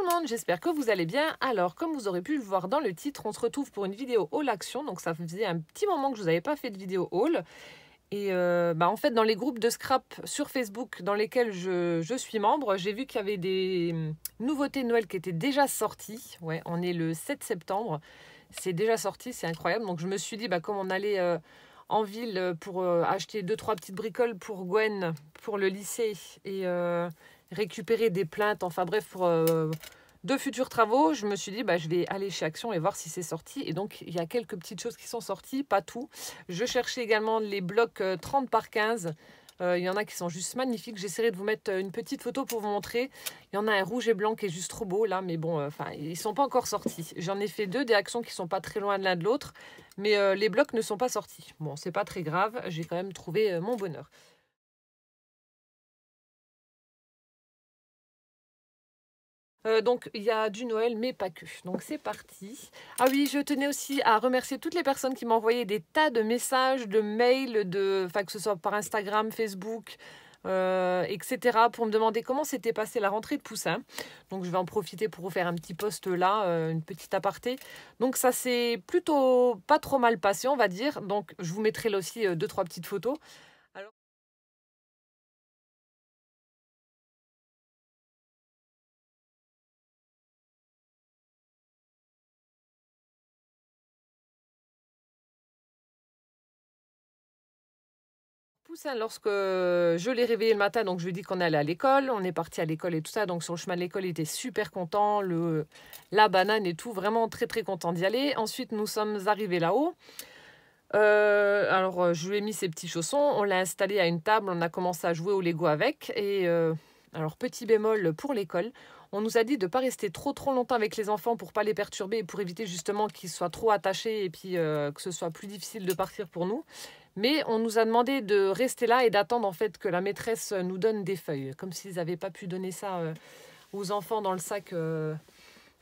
le monde, j'espère que vous allez bien. Alors, comme vous aurez pu le voir dans le titre, on se retrouve pour une vidéo haul action. Donc, ça faisait un petit moment que je vous avais pas fait de vidéo haul. Et en fait, dans les groupes de scrap sur Facebook dans lesquels je suis membre, j'ai vu qu'il y avait des nouveautés de Noël qui étaient déjà sorties. Ouais, on est le 7 septembre. C'est déjà sorti, c'est incroyable. Donc, je me suis dit, comme on allait en ville pour acheter 2-3 petites bricoles pour Gwen, pour le lycée, et récupérer des plaintes, enfin bref, pour de futurs travaux, je me suis dit, je vais aller chez Action et voir si c'est sorti. Et donc, il y a quelques petites choses qui sont sorties, pas tout. Je cherchais également les blocs 30 par 15. Il y en a qui sont juste magnifiques. J'essaierai de vous mettre une petite photo pour vous montrer. Il y en a un rouge et blanc qui est juste trop beau là, mais bon, ils ne sont pas encore sortis. J'en ai fait 2 des Actions qui sont pas très loin de l'un de l'autre, mais les blocs ne sont pas sortis. Bon, c'est pas très grave, j'ai quand même trouvé mon bonheur. Donc, il y a du Noël, mais pas que. Donc, c'est parti. Ah oui, je tenais aussi à remercier toutes les personnes qui m'ont envoyé des tas de messages, de mails, que ce soit par Instagram, Facebook, etc., pour me demander comment s'était passée la rentrée de Poussin. Donc, je vais en profiter pour vous faire un petit post là, une petite aparté. Donc, ça s'est plutôt pas trop mal passé, on va dire. Donc, je vous mettrai là aussi 2-3 petites photos. Poussin, lorsque je l'ai réveillé le matin, donc je lui ai dit qu'on allait à l'école, on est parti à l'école et tout ça, donc sur le chemin de l'école, il était super content, la banane et tout, vraiment très très content d'y aller. Ensuite, nous sommes arrivés là-haut. Alors, je lui ai mis ses petits chaussons, on l'a installé à une table, on a commencé à jouer au Lego avec. Et alors, petit bémol pour l'école, on nous a dit de ne pas rester trop longtemps avec les enfants pour ne pas les perturber et pour éviter justement qu'ils soient trop attachés et puis que ce soit plus difficile de partir pour nous. Mais on nous a demandé de rester là et d'attendre en fait que la maîtresse nous donne des feuilles, comme s'ils n'avaient pas pu donner ça aux enfants dans le sac.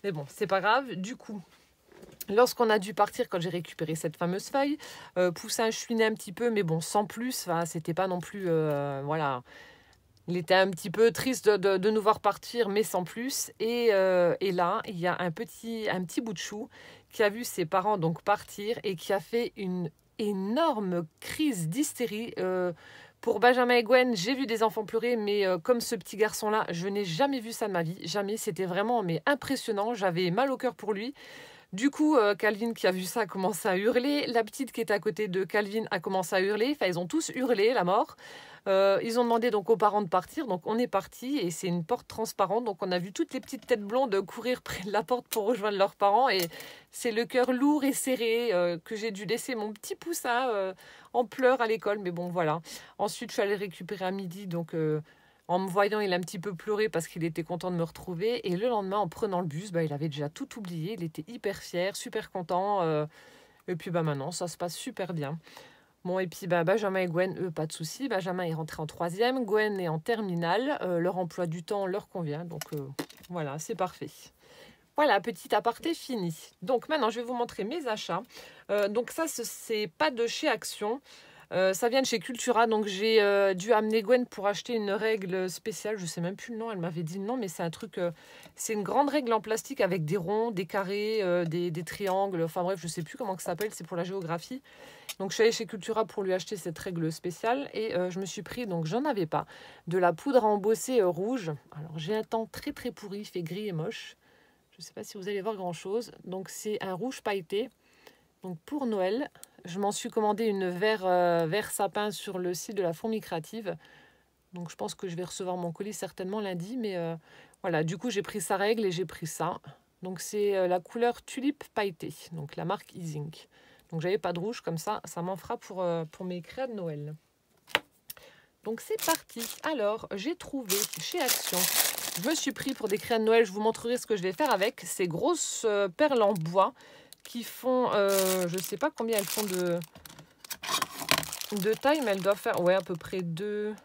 Mais bon, c'est pas grave. Du coup, lorsqu'on a dû partir, quand j'ai récupéré cette fameuse feuille, Poussin chouinait un petit peu, mais bon, sans plus. C'était pas non plus, voilà. Il était un petit peu triste de nous voir partir, mais sans plus. Et là, il y a un petit bout de chou qui a vu ses parents donc partir et qui a fait une énorme crise d'hystérie. Pour Benjamin et Gwen, j'ai vu des enfants pleurer, mais comme ce petit garçon-là, je n'ai jamais vu ça de ma vie. Jamais. C'était vraiment impressionnant. J'avais mal au cœur pour lui. Du coup, Calvin qui a vu ça a commencé à hurler. La petite qui était à côté de Calvin a commencé à hurler. Enfin, ils ont tous hurlé, la mort. Ils ont demandé donc aux parents de partir. Donc, on est parti et c'est une porte transparente. Donc, on a vu toutes les petites têtes blondes courir près de la porte pour rejoindre leurs parents. Et c'est le cœur lourd et serré que j'ai dû laisser mon petit poussin en pleurs à l'école. Mais bon, voilà. Ensuite, je suis allée récupérer à midi. Donc, en me voyant, il a un petit peu pleuré parce qu'il était content de me retrouver. Et le lendemain, en prenant le bus, il avait déjà tout oublié. Il était hyper fier, super content. Et puis maintenant, ça se passe super bien. Bon, et puis Benjamin et Gwen, eux, pas de souci. Benjamin est rentré en 3e, Gwen est en terminale. Leur emploi du temps leur convient. Donc voilà, c'est parfait. Voilà, petit aparté fini. Donc maintenant, je vais vous montrer mes achats. Donc ça, c'est pas de chez Action. Ça vient de chez Cultura, donc j'ai dû amener Gwen pour acheter une règle spéciale. Je sais même plus le nom, elle m'avait dit le nom, mais c'est un truc... c'est une grande règle en plastique avec des ronds, des carrés, des triangles. Enfin bref, je sais plus comment ça s'appelle, c'est pour la géographie. Donc je suis allée chez Cultura pour lui acheter cette règle spéciale et je me suis pris, donc j'en avais pas, de la poudre à embosser rouge. Alors j'ai un temps très très pourri, il fait gris et moche. Je ne sais pas si vous allez voir grand chose. Donc c'est un rouge pailleté. Donc pour Noël, je m'en suis commandé une vert sapin sur le site de la Fourmi Créative. Donc je pense que je vais recevoir mon colis certainement lundi. Mais voilà, du coup j'ai pris sa règle et j'ai pris ça. Donc c'est la couleur tulipe pailletée, donc la marque Easink. Donc j'avais pas de rouge comme ça m'en fera pour mes créas de Noël. Donc c'est parti. Alors j'ai trouvé chez Action. Je me suis pris pour des créas de Noël. Je vous montrerai ce que je vais faire avec ces grosses perles en bois qui font, je sais pas combien elles font de taille, mais elles doivent faire à peu près 2,5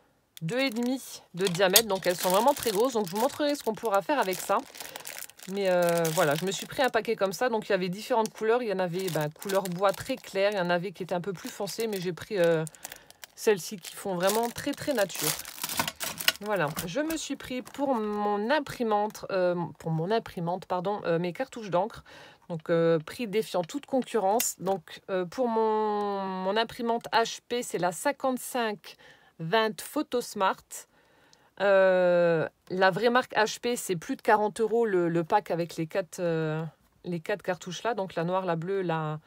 de diamètre. Donc elles sont vraiment très grosses. Donc je vous montrerai ce qu'on pourra faire avec ça. Mais voilà, je me suis pris un paquet comme ça. Donc il y avait différentes couleurs. Il y en avait couleur bois très clair. Il y en avait qui étaient un peu plus foncées. Mais j'ai pris celles-ci qui font vraiment très très nature. Voilà, je me suis pris pour mon imprimante, pardon, mes cartouches d'encre. Donc, prix défiant toute concurrence. Donc, pour mon imprimante HP, c'est la 5520 Photosmart. La vraie marque HP, c'est plus de 40 € le pack avec les quatre cartouches là. Donc, la noire, la bleue, la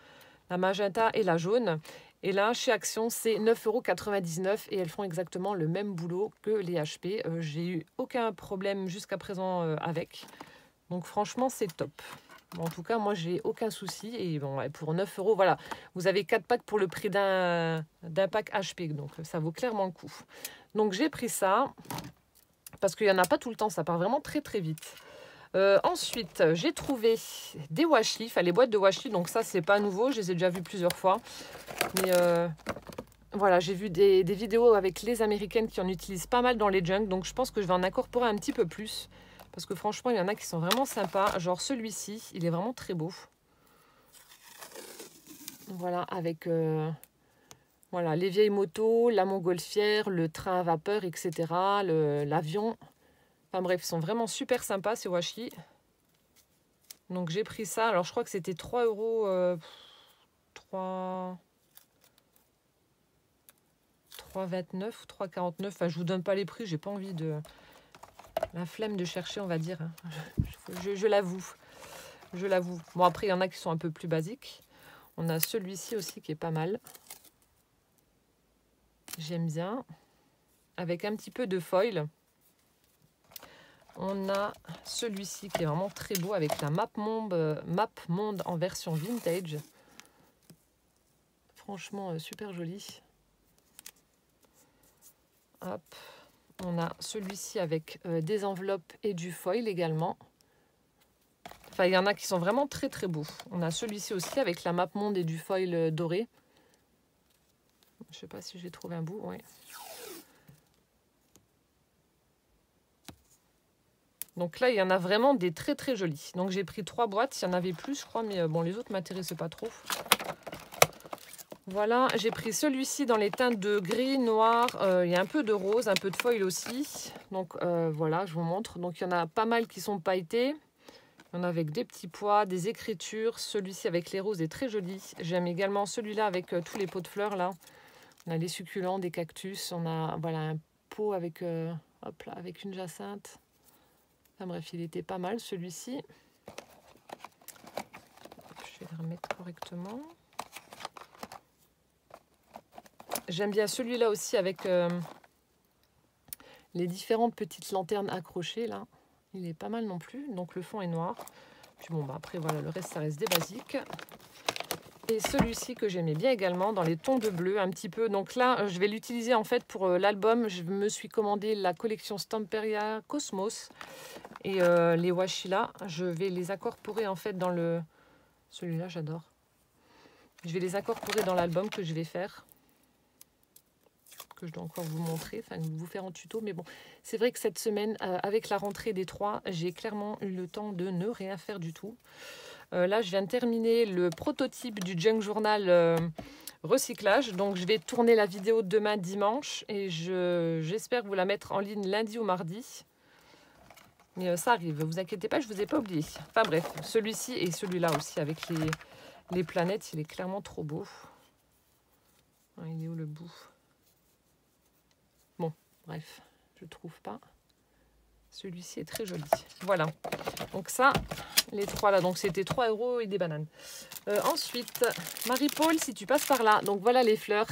magenta et la jaune. Et là, chez Action, c'est 9,99 € et elles font exactement le même boulot que les HP. J'ai eu aucun problème jusqu'à présent avec. Donc franchement, c'est top. Bon, en tout cas, moi, j'ai aucun souci. Et bon, ouais, pour 9 €, voilà, vous avez 4 packs pour le prix d'un pack HP. Donc ça vaut clairement le coup. Donc j'ai pris ça parce qu'il n'y en a pas tout le temps. Ça part vraiment très très vite. Ensuite, j'ai trouvé des washi, enfin les boîtes de washi, donc ça c'est pas nouveau, je les ai déjà vues plusieurs fois. Mais voilà, j'ai vu des vidéos avec les américaines qui en utilisent pas mal dans les junks, donc je pense que je vais en incorporer un petit peu plus. Parce que franchement, il y en a qui sont vraiment sympas. Genre celui-ci, il est vraiment très beau. Voilà, avec voilà, les vieilles motos, la montgolfière, le train à vapeur, etc. L'avion. Enfin bref, ils sont vraiment super sympas ces washi. Donc j'ai pris ça. Alors je crois que c'était 3 €. 3,29 ou 3,49. Enfin, je vous donne pas les prix, j'ai pas envie de. La flemme de chercher, on va dire. Je l'avoue. Je l'avoue. Bon, après, il y en a qui sont un peu plus basiques. On a celui-ci aussi qui est pas mal. J'aime bien. Avec un petit peu de foil. On a celui-ci qui est vraiment très beau avec la Map Monde en version vintage. Franchement, super joli. Hop. On a celui-ci avec des enveloppes et du foil également. Enfin, il y en a qui sont vraiment très très beaux. On a celui-ci aussi avec la Map Monde et du foil doré. Je sais pas si j'ai trouvé un bout. Ouais. Donc là, il y en a vraiment des très très jolis. Donc j'ai pris 3 boîtes. Il y en avait plus, je crois, mais bon, les autres ne m'intéressaient pas trop. Voilà, j'ai pris celui-ci dans les teintes de gris, noir. Il y a un peu de rose, un peu de foil aussi. Donc voilà, je vous montre. Donc il y en a pas mal qui sont pailletés. Il y en a avec des petits pois, des écritures. Celui-ci avec les roses est très joli. J'aime également celui-là avec tous les pots de fleurs là. On a les succulents, des cactus. On a voilà un pot avec, hop là, avec une jacinthe. Enfin bref, il était pas mal celui-ci. Je vais les remettre correctement. J'aime bien celui-là aussi avec les différentes petites lanternes accrochées là. Il est pas mal non plus. Donc le fond est noir. Puis bon, bah après voilà, le reste ça reste des basiques. Et celui-ci que j'aimais bien également dans les tons de bleu un petit peu. Donc là, je vais l'utiliser en fait pour l'album. Je me suis commandé la collection Stamperia Cosmos. Et les washi là, je vais les incorporer en fait dans le... Celui-là, j'adore. Je vais les incorporer dans l'album que je vais faire. Que je dois encore vous montrer, enfin vous faire en tuto. Mais bon, c'est vrai que cette semaine, avec la rentrée des 3, j'ai clairement eu le temps de ne rien faire du tout. Là, je viens de terminer le prototype du Junk Journal recyclage. Donc, je vais tourner la vidéo demain dimanche et j'espère vous la mettre en ligne lundi ou mardi. Mais ça arrive, vous inquiétez pas, je vous ai pas oublié. Enfin bref, celui-ci et celui-là aussi avec les planètes, il est clairement trop beau. Ah, il est où le bout? Bon, bref, je trouve pas. Celui-ci est très joli. Voilà. Donc ça, les 3 là. Donc c'était 3 € et des bananes. Ensuite, Marie-Paul, si tu passes par là. Donc voilà les fleurs.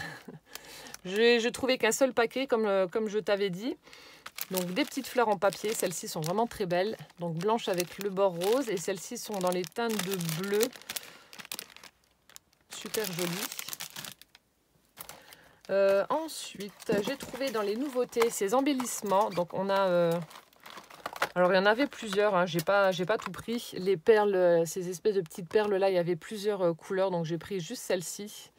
Je trouvais qu'un seul paquet, comme je t'avais dit. Donc des petites fleurs en papier. Celles-ci sont vraiment très belles. Donc blanches avec le bord rose. Et celles-ci sont dans les teintes de bleu. Super jolies. Ensuite, j'ai trouvé dans les nouveautés ces embellissements. Donc on a... alors il y en avait plusieurs, hein. J'ai pas tout pris. Les perles, ces espèces de petites perles là, il y avait plusieurs couleurs. Donc j'ai pris juste celle-ci.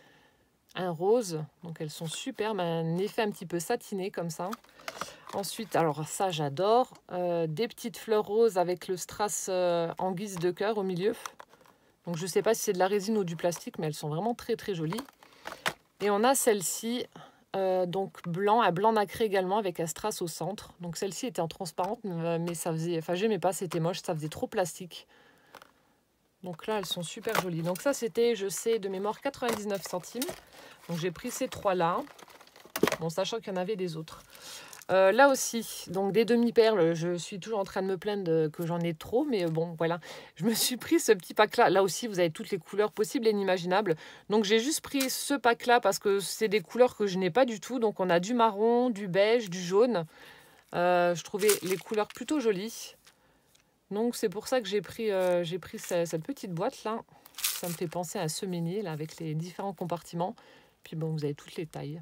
Un rose. Donc elles sont superbes. Un effet un petit peu satiné comme ça. Ensuite, alors ça j'adore. Des petites fleurs roses avec le strass en guise de cœur au milieu. Donc je sais pas si c'est de la résine ou du plastique, mais elles sont vraiment très très jolies. Et on a celle-ci donc blanc, un blanc nacré également avec un strass au centre. Donc celle-ci était en transparente, mais ça faisait, enfin j'aimais pas, c'était moche, ça faisait trop plastique. Donc là, elles sont super jolies. Donc ça, c'était, je sais, de mémoire 99 centimes. Donc j'ai pris ces trois-là, bon, sachant qu'il y en avait des autres. Là aussi, donc des demi-perles, je suis toujours en train de me plaindre que j'en ai trop, mais bon, voilà. Je me suis pris ce petit pack-là. Là aussi, vous avez toutes les couleurs possibles et inimaginables. Donc j'ai juste pris ce pack-là parce que c'est des couleurs que je n'ai pas du tout. Donc on a du marron, du beige, du jaune. Je trouvais les couleurs plutôt jolies. Donc c'est pour ça que j'ai pris cette petite boîte-là. Ça me fait penser à un semainier, là, avec les différents compartiments. Puis bon, vous avez toutes les tailles.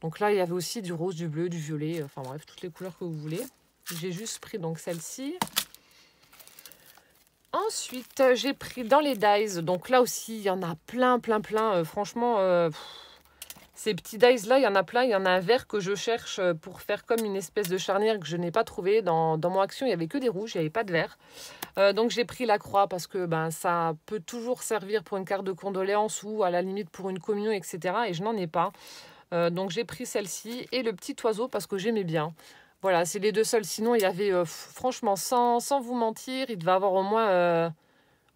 Donc là, il y avait aussi du rose, du bleu, du violet, enfin bref, toutes les couleurs que vous voulez. J'ai juste pris donc celle-ci. Ensuite, j'ai pris dans les dies. Donc là aussi, il y en a plein. Franchement, ces petits dies-là, il y en a plein. Il y en a un vert que je cherche pour faire comme une espèce de charnière que je n'ai pas trouvé. Dans mon action, il n'y avait que des rouges, il n'y avait pas de vert. Donc j'ai pris la croix parce que ça peut toujours servir pour une carte de condoléances ou à la limite pour une communion, etc. Et je n'en ai pas. Donc j'ai pris celle-ci et le petit oiseau parce que j'aimais bien. Voilà, c'est les deux seuls. Sinon, il y avait, franchement, sans vous mentir, il devait avoir au moins,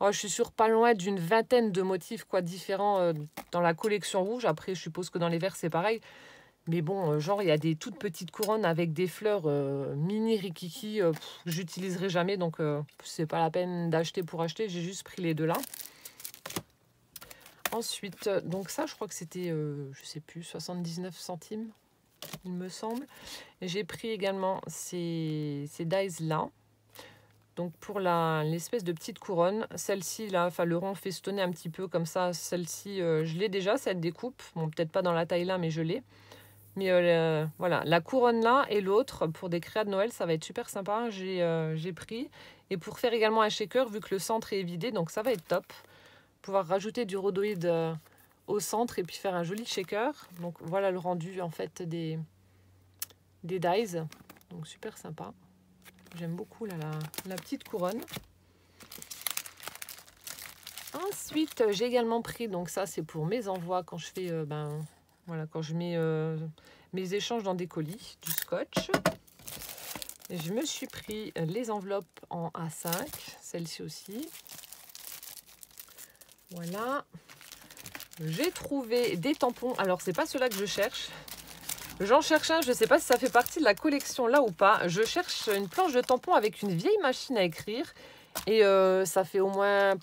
oh, je suis sûre, pas loin d'une vingtaine de motifs quoi, différents dans la collection rouge. Après, je suppose que dans les verts, c'est pareil. Mais bon, genre, il y a des toutes petites couronnes avec des fleurs mini rikiki que j'utiliserai jamais. Donc, c'est pas la peine d'acheter pour acheter. J'ai juste pris les deux là. Ensuite, donc ça, je crois que c'était, je sais plus, 79 centimes, il me semble. J'ai pris également ces dies-là. Donc pour l'espèce de petite couronne, celle-ci, là, enfin le rond festonné un petit peu comme ça. Celle-ci, je l'ai déjà, cette découpe. Bon, peut-être pas dans la taille là, mais je l'ai. Mais voilà, la couronne là et l'autre, pour des créas de Noël, ça va être super sympa. J'ai pris. Et pour faire également un shaker, vu que le centre est vidé, donc ça va être top. Pouvoir rajouter du rhodoïde au centre et puis faire un joli shaker. Donc voilà le rendu en fait des dies. Donc super sympa. J'aime beaucoup là, la petite couronne. Ensuite, j'ai également pris, donc ça c'est pour mes envois quand je fais, voilà, quand je mets mes échanges dans des colis, du scotch. Et je me suis pris les enveloppes en A5, celle-ci aussi. Voilà. J'ai trouvé des tampons. Alors, c'est pas ceux-là que je cherche. J'en cherche un. Je ne sais pas si ça fait partie de la collection là ou pas. Je cherche une planche de tampons avec une vieille machine à écrire. Et ça fait au moins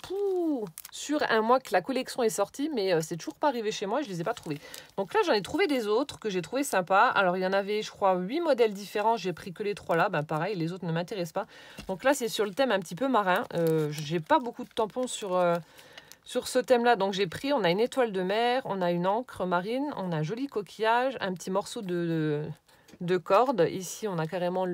sur un mois que la collection est sortie. Mais c'est toujours pas arrivé chez moi. Je ne les ai pas trouvés. Donc là, j'en ai trouvé des autres que j'ai trouvé sympas. Alors, il y en avait, je crois, 8 modèles différents. J'ai pris que les 3 là. Pareil, les autres ne m'intéressent pas. Donc là, c'est sur le thème un petit peu marin. J'ai pas beaucoup de tampons sur ce thème-là. Donc j'ai pris, on a une étoile de mer, on a une encre marine, on a un joli coquillage, un petit morceau de corde. Ici, on a carrément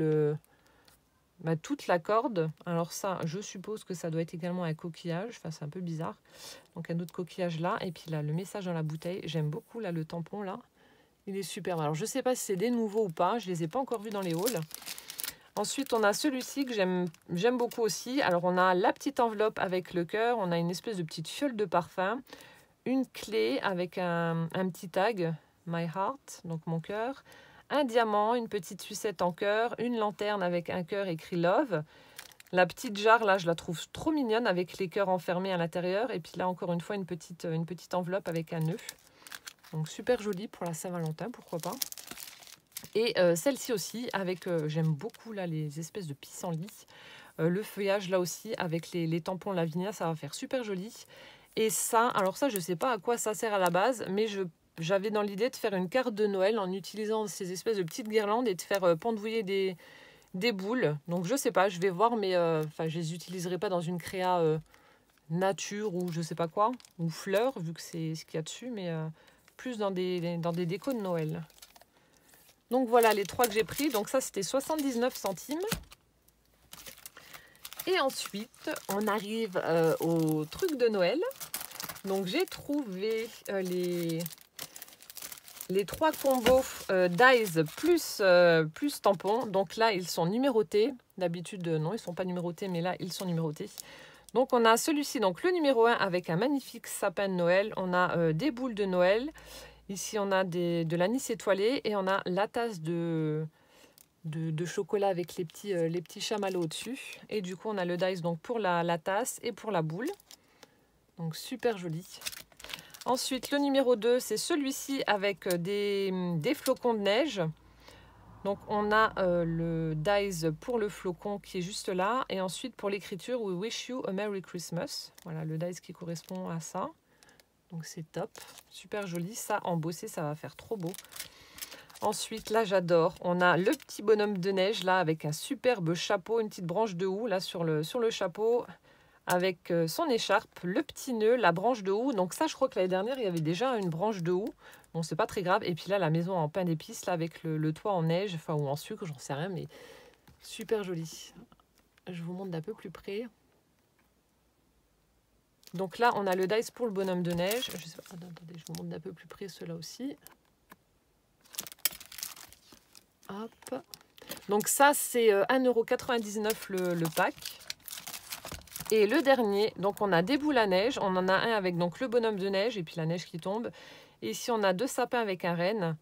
toute la corde. Alors ça, je suppose que ça doit être également un coquillage. Enfin, c'est un peu bizarre. Donc un autre coquillage là. Et puis là, le message dans la bouteille. J'aime beaucoup là le tampon là. Il est superbe. Alors je ne sais pas si c'est des nouveaux ou pas. Je ne les ai pas encore vus dans les hauls. Ensuite, on a celui-ci que j'aime beaucoup aussi. Alors, on a la petite enveloppe avec le cœur. On a une espèce de petite fiole de parfum. Une clé avec un petit tag, My Heart, donc mon cœur. Un diamant, une petite sucette en cœur. Une lanterne avec un cœur écrit Love. La petite jarre, là, je la trouve trop mignonne avec les cœurs enfermés à l'intérieur. Et puis là, encore une fois, une petite enveloppe avec un nœud. Donc, super jolie pour la Saint-Valentin, pourquoi pas. Et celle-ci aussi, avec, j'aime beaucoup là les espèces de pissenlits. Le feuillage là aussi, avec les tampons Lavinia, ça va faire super joli. Et ça, alors ça, je ne sais pas à quoi ça sert à la base, mais j'avais dans l'idée de faire une carte de Noël en utilisant ces espèces de petites guirlandes et de faire pendouiller des boules. Donc je ne sais pas, je vais voir, mais je ne les utiliserai pas dans une créa nature ou je ne sais pas quoi, ou fleurs, vu que c'est ce qu'il y a dessus, mais plus dans des décos de Noël. Donc voilà les 3 que j'ai pris. Donc ça, c'était 79 centimes. Et ensuite, on arrive au truc de Noël. Donc j'ai trouvé les 3 combos dies plus tampons. Donc là, ils sont numérotés. D'habitude, non, ils ne sont pas numérotés, mais là, ils sont numérotés. Donc on a celui-ci, donc le numéro 1 avec un magnifique sapin de Noël. On a des boules de Noël. Ici, on a de l'anis étoilé et on a la tasse de chocolat avec les petits chamallows au-dessus. Et du coup, on a le dice donc pour la tasse et pour la boule. Donc, super joli. Ensuite, le numéro 2, c'est celui-ci avec des flocons de neige. Donc, on a le dice pour le flocon qui est juste là. Et ensuite, pour l'écriture, We wish you a Merry Christmas. Voilà, le dice qui correspond à ça. Donc, c'est top. Super joli. Ça, embossé, ça va faire trop beau. Ensuite, là, j'adore. On a le petit bonhomme de neige, là, avec un superbe chapeau, une petite branche de houx, là, sur le chapeau, avec son écharpe, le petit nœud, la branche de houx. Donc ça, je crois que l'année dernière, il y avait déjà une branche de houx. Bon, c'est pas très grave. Et puis là, la maison en pain d'épices, là, avec le toit en neige, enfin, ou en sucre, j'en sais rien, mais super joli. Je vous montre d'un peu plus près. Donc là, on a le dice pour le bonhomme de neige. Je sais pas, attendez, je vous montre d'un peu plus près ceux-là aussi. Hop. Donc ça, c'est 1,99 € le pack. Et le dernier, donc on a des boules à neige. On en a un avec donc le bonhomme de neige et puis la neige qui tombe. Et ici, on a 2 sapins avec un renne.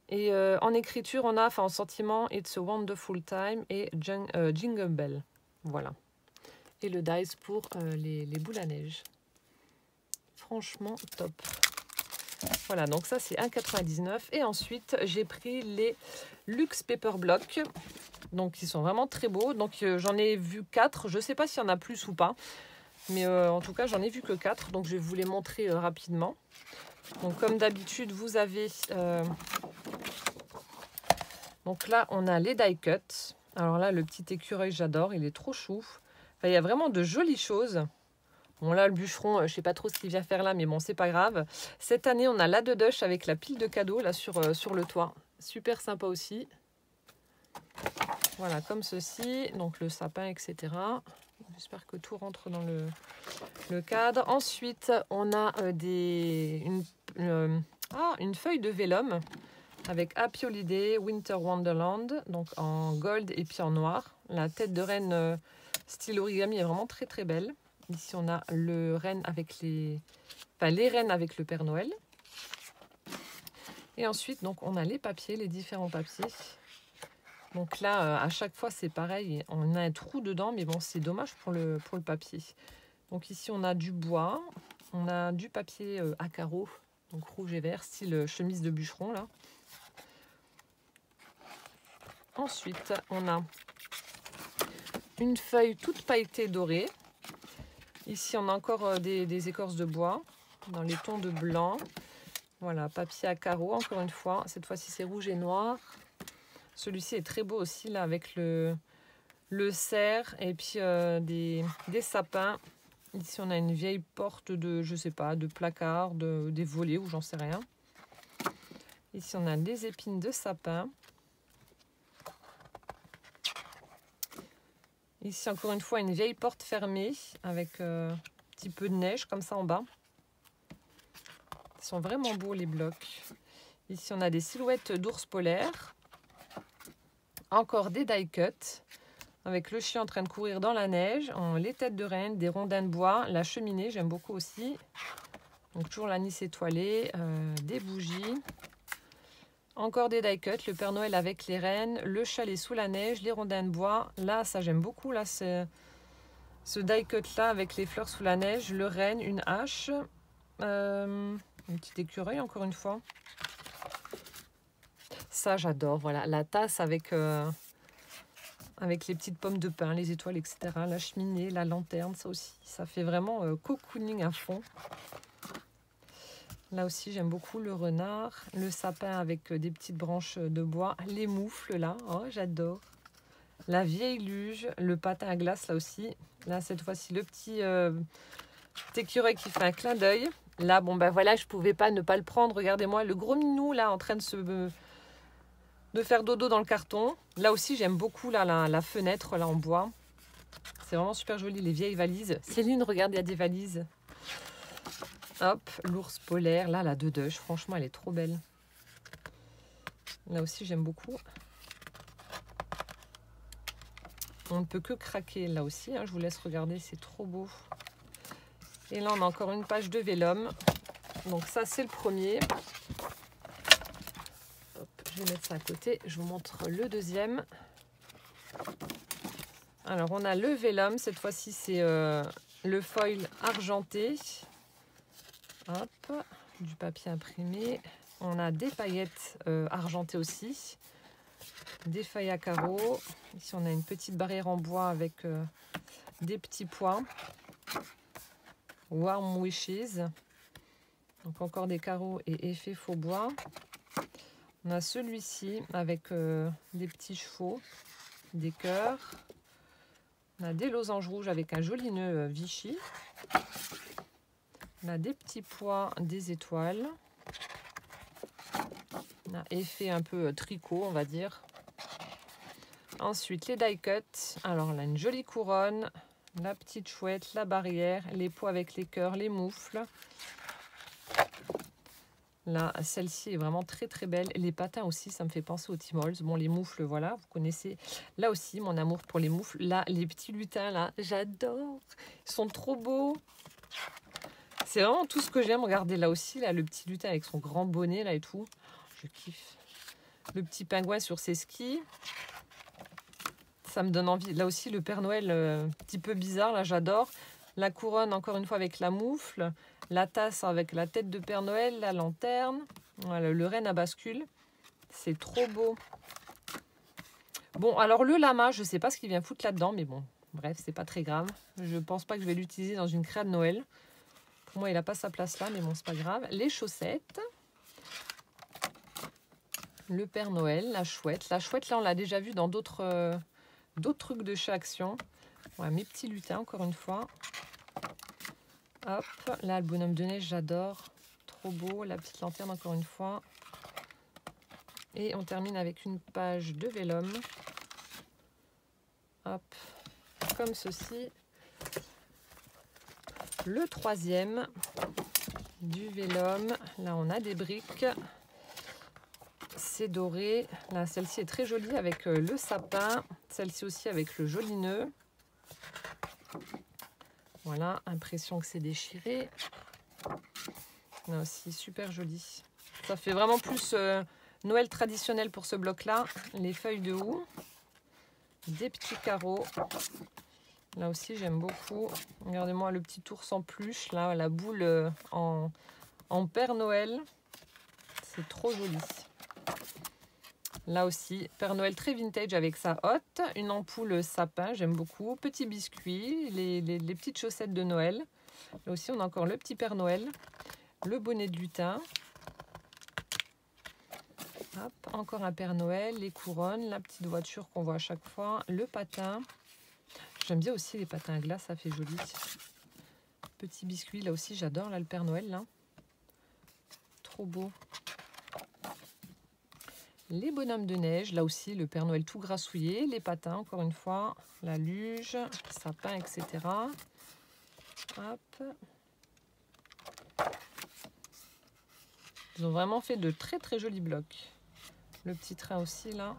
Et en écriture, on a, enfin en sentiment, It's a Wonderful Time et Jingle Bell. Voilà. Et le dice pour les boules à neige. Franchement, top. Voilà, donc ça, c'est 1,99 €. Et ensuite, j'ai pris les Luxe Paper Block. Donc, ils sont vraiment très beaux. Donc, j'en ai vu 4. Je ne sais pas s'il y en a plus ou pas. Mais en tout cas, j'en ai vu que 4. Donc, je vais vous les montrer rapidement. Donc, comme d'habitude, vous avez... Donc là, on a les die cuts. Alors là, le petit écureuil, j'adore. Il est trop chou. Enfin, il y a vraiment de jolies choses. Bon, là, le bûcheron, je ne sais pas trop ce qu'il vient faire là, mais bon, c'est pas grave. Cette année, on a la Dedoche avec la pile de cadeaux là sur le toit. Super sympa aussi. Voilà, comme ceci. Donc, le sapin, etc. J'espère que tout rentre dans le cadre. Ensuite, on a une feuille de vélum avec Happy Holiday, Winter Wonderland, donc en gold et puis en noir. La tête de reine style origami est vraiment très très belle. Ici, on a le renne avec les rennes avec le Père Noël. Et ensuite, donc, on a les papiers, les différents papiers. Donc là, à chaque fois, c'est pareil. On a un trou dedans, mais bon, c'est dommage pour le papier. Donc ici, on a du bois. On a du papier à carreaux, donc rouge et vert, style chemise de bûcheron, là. Ensuite, on a une feuille toute pailletée dorée. Ici, on a encore des écorces de bois dans les tons de blanc. Voilà, papier à carreaux, encore une fois. Cette fois-ci, c'est rouge et noir. Celui-ci est très beau aussi, là, avec le cerf et puis des sapins. Ici, on a une vieille porte de, je sais pas, de placard, des volets ou j'en sais rien. Ici, on a des épines de sapin. Ici, encore une fois, une vieille porte fermée avec un petit peu de neige comme ça en bas. Ils sont vraiment beaux, les blocs. Ici, on a des silhouettes d'ours polaires. Encore des die cuts avec le chien en train de courir dans la neige. Les têtes de reine, des rondins de bois, la cheminée, j'aime beaucoup aussi. Donc, toujours l'anis étoilé, des bougies. Encore des die cuts, le Père Noël avec les rennes, le chalet sous la neige, les rondins de bois. Là, ça j'aime beaucoup. Là, c'est ce die cut là avec les fleurs sous la neige, le renne, une hache, un petit écureuil encore une fois. Ça j'adore. Voilà, la tasse avec les petites pommes de pin, les étoiles, etc. La cheminée, la lanterne, ça aussi, ça fait vraiment cocooning à fond. Là aussi, j'aime beaucoup le renard, le sapin avec des petites branches de bois, les moufles là, oh, j'adore. La vieille luge, le patin à glace là aussi. Là, cette fois-ci, le petit écureuil qui fait un clin d'œil. Là, bon, ben voilà, je pouvais pas ne pas le prendre. Regardez-moi, le gros minou là en train de faire dodo dans le carton. Là aussi, j'aime beaucoup là, la fenêtre là en bois. C'est vraiment super joli, les vieilles valises. Céline, regarde, il y a des valises. Hop, l'ours polaire. Là, la Dedoche, franchement, elle est trop belle. Là aussi, j'aime beaucoup. On ne peut que craquer là aussi. Hein. Je vous laisse regarder, c'est trop beau. Et là, on a encore une page de vélum. Donc ça, c'est le premier. je vais mettre ça à côté. Je vous montre le deuxième. Alors, on a le vélum. Cette fois-ci, c'est le foil argenté. Hop, du papier imprimé. On a des paillettes argentées aussi. Des feuilles à carreaux. Ici, on a une petite barrière en bois avec des petits pois. Warm Wishes. Donc, encore des carreaux et effet faux bois. On a celui-ci avec des petits chevaux, des cœurs. On a des losanges rouges avec un joli nœud Vichy. On a des petits pois, des étoiles. On a effet un peu tricot, on va dire. Ensuite, les die cut. Alors là, une jolie couronne, la petite chouette, la barrière, les pois avec les cœurs, les moufles. Là, celle-ci est vraiment très très belle. Les patins aussi, ça me fait penser aux Timols. Bon, les moufles, voilà, vous connaissez. Là aussi, mon amour pour les moufles. Là, les petits lutins, là, j'adore. Ils sont trop beaux. C'est vraiment tout ce que j'aime. Regardez, là aussi, là, le petit lutin avec son grand bonnet, là et tout. Je kiffe. Le petit pingouin sur ses skis. Ça me donne envie. Là aussi, le Père Noël, un petit peu bizarre, là, j'adore. La couronne, encore une fois, avec la moufle. La tasse avec la tête de Père Noël, la lanterne. Voilà, le renne à bascule. C'est trop beau. Bon, alors le lama, je ne sais pas ce qu'il vient foutre là-dedans, mais bon, bref, c'est pas très grave. Je pense pas que je vais l'utiliser dans une créa de Noël. Pour moi, il n'a pas sa place là, mais bon, c'est pas grave. Les chaussettes. Le Père Noël, la chouette. La chouette, là, on l'a déjà vu dans d'autres trucs de chez Action. Ouais, mes petits lutins, encore une fois. Hop, là, le bonhomme de neige, j'adore. Trop beau. La petite lanterne, encore une fois. Et on termine avec une page de vélum. Hop, comme ceci. Le troisième du vélum. Là, on a des briques. C'est doré. Là, celle-ci est très jolie avec le sapin. Celle-ci aussi avec le joli nœud. Voilà, impression que c'est déchiré. Là aussi, super joli. Ça fait vraiment plus Noël traditionnel pour ce bloc-là. Les feuilles de houx. Des petits carreaux. Là aussi, j'aime beaucoup. Regardez-moi le petit ours en peluche. Là, la boule en Père Noël. C'est trop joli. Là aussi, Père Noël très vintage avec sa hotte. Une ampoule sapin, j'aime beaucoup. Petit biscuit, les petites chaussettes de Noël. Là aussi, on a encore le petit Père Noël. Le bonnet de lutin. Hop, encore un Père Noël, les couronnes, la petite voiture qu'on voit à chaque fois. Le patin. J'aime bien aussi les patins à glace, ça fait joli. Petit biscuit, là aussi, j'adore là, le Père Noël. Là. Trop beau. Les bonhommes de neige, là aussi, le Père Noël tout grassouillé. Les patins, encore une fois. La luge, sapin, etc. Hop. Ils ont vraiment fait de très très jolis blocs. Le petit train aussi, là.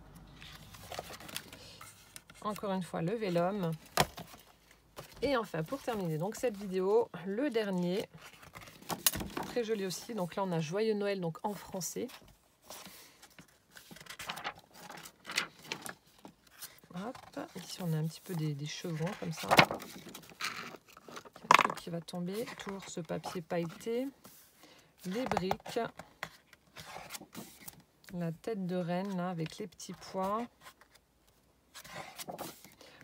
Encore une fois, le vélum. Et enfin, pour terminer donc cette vidéo, le dernier. Très joli aussi. Donc là, on a Joyeux Noël donc en français. Hop, ici on a un petit peu des chevrons comme ça. Un truc qui va tomber. Toujours ce papier pailleté. Les briques. La tête de reine là avec les petits pois.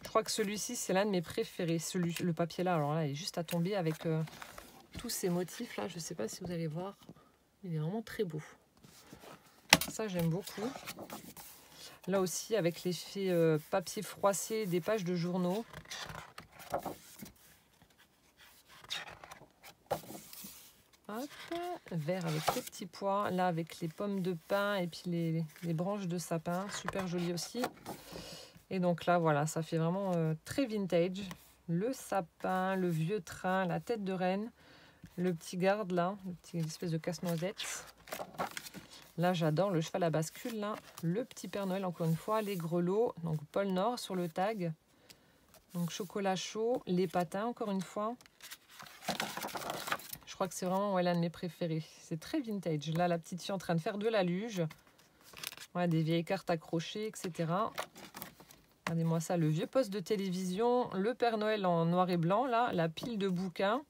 Je crois que celui-ci c'est l'un de mes préférés. Le papier là, alors là, il est juste à tomber avec tous ces motifs là. Je ne sais pas si vous allez voir. Il est vraiment très beau. Ça j'aime beaucoup. Là aussi, avec l'effet papier froissé des pages de journaux. Hop, vert avec les petits pois. Là, avec les pommes de pin et puis les branches de sapin. Super joli aussi. Et donc là, voilà, ça fait vraiment très vintage. Le sapin, le vieux train, la tête de reine. Le petit garde, là. Une petite espèce de casse-noisette. Là, j'adore le cheval à bascule, là. Le petit Père Noël, encore une fois. Les grelots, donc pôle Nord sur le tag. Donc chocolat chaud. Les patins, encore une fois. Je crois que c'est vraiment l'un de mes préférés. C'est très vintage. Là, la petite fille en train de faire de la luge. Ouais, des vieilles cartes accrochées, etc. Regardez-moi ça, le vieux poste de télévision, le Père Noël en noir et blanc, là, la pile de bouquins.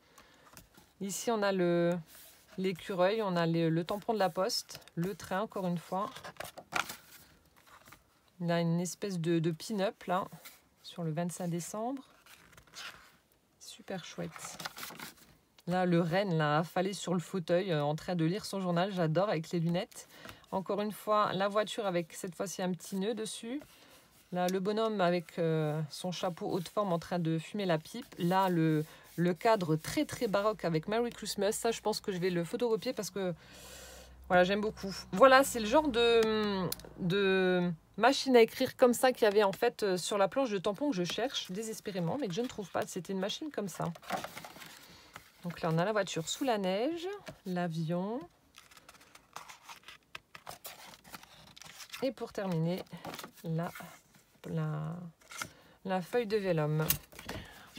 Ici, on a l'écureuil, on a le tampon de la poste, le train, encore une fois. Il a une espèce de pin-up, là, sur le 25 décembre. Super chouette. Là, le renne, là, affalé sur le fauteuil, en train de lire son journal. J'adore, avec les lunettes. Encore une fois, la voiture avec, cette fois-ci, un petit nœud dessus. Là, le bonhomme avec son chapeau haute forme en train de fumer la pipe. Là, le cadre très, très baroque avec Merry Christmas. Ça, je pense que je vais le photocopier parce que, voilà, j'aime beaucoup. Voilà, c'est le genre de machine à écrire comme ça qu'il y avait en fait sur la planche de tampon que je cherche désespérément, mais que je ne trouve pas. C'était une machine comme ça. Donc là, on a la voiture sous la neige, l'avion. Et pour terminer, la feuille de vélum.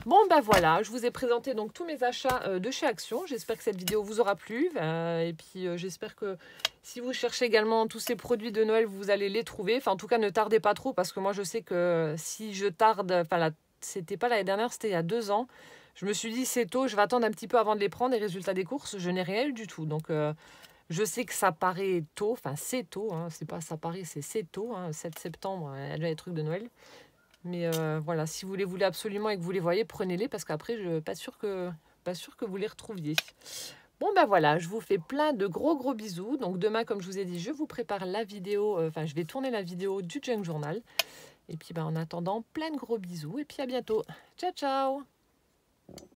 Bon, ben voilà, je vous ai présenté donc tous mes achats de chez Action. J'espère que cette vidéo vous aura plu. Et puis, j'espère que si vous cherchez également tous ces produits de Noël, vous allez les trouver. Enfin, en tout cas, ne tardez pas trop parce que moi, je sais que si je tarde... Enfin, c'était pas l'année dernière, c'était il y a 2 ans. Je me suis dit, c'est tôt, je vais attendre un petit peu avant de les prendre. Et résultat des courses, je n'ai rien eu du tout. Donc, je sais que ça paraît tôt. Enfin, c'est tôt. Hein, c'est pas ça paraît, c'est tôt. Hein, 7 septembre, il y a déjà les trucs de Noël. Mais voilà, si vous les voulez absolument et que vous les voyez, prenez-les parce qu'après, je ne suis pas sûre que vous les retrouviez. Bon, ben voilà, je vous fais plein de gros bisous. Donc demain, comme je vous ai dit, je vous prépare la vidéo, je vais tourner la vidéo du Junk Journal. Et puis, en attendant, plein de gros bisous et puis à bientôt. Ciao, ciao!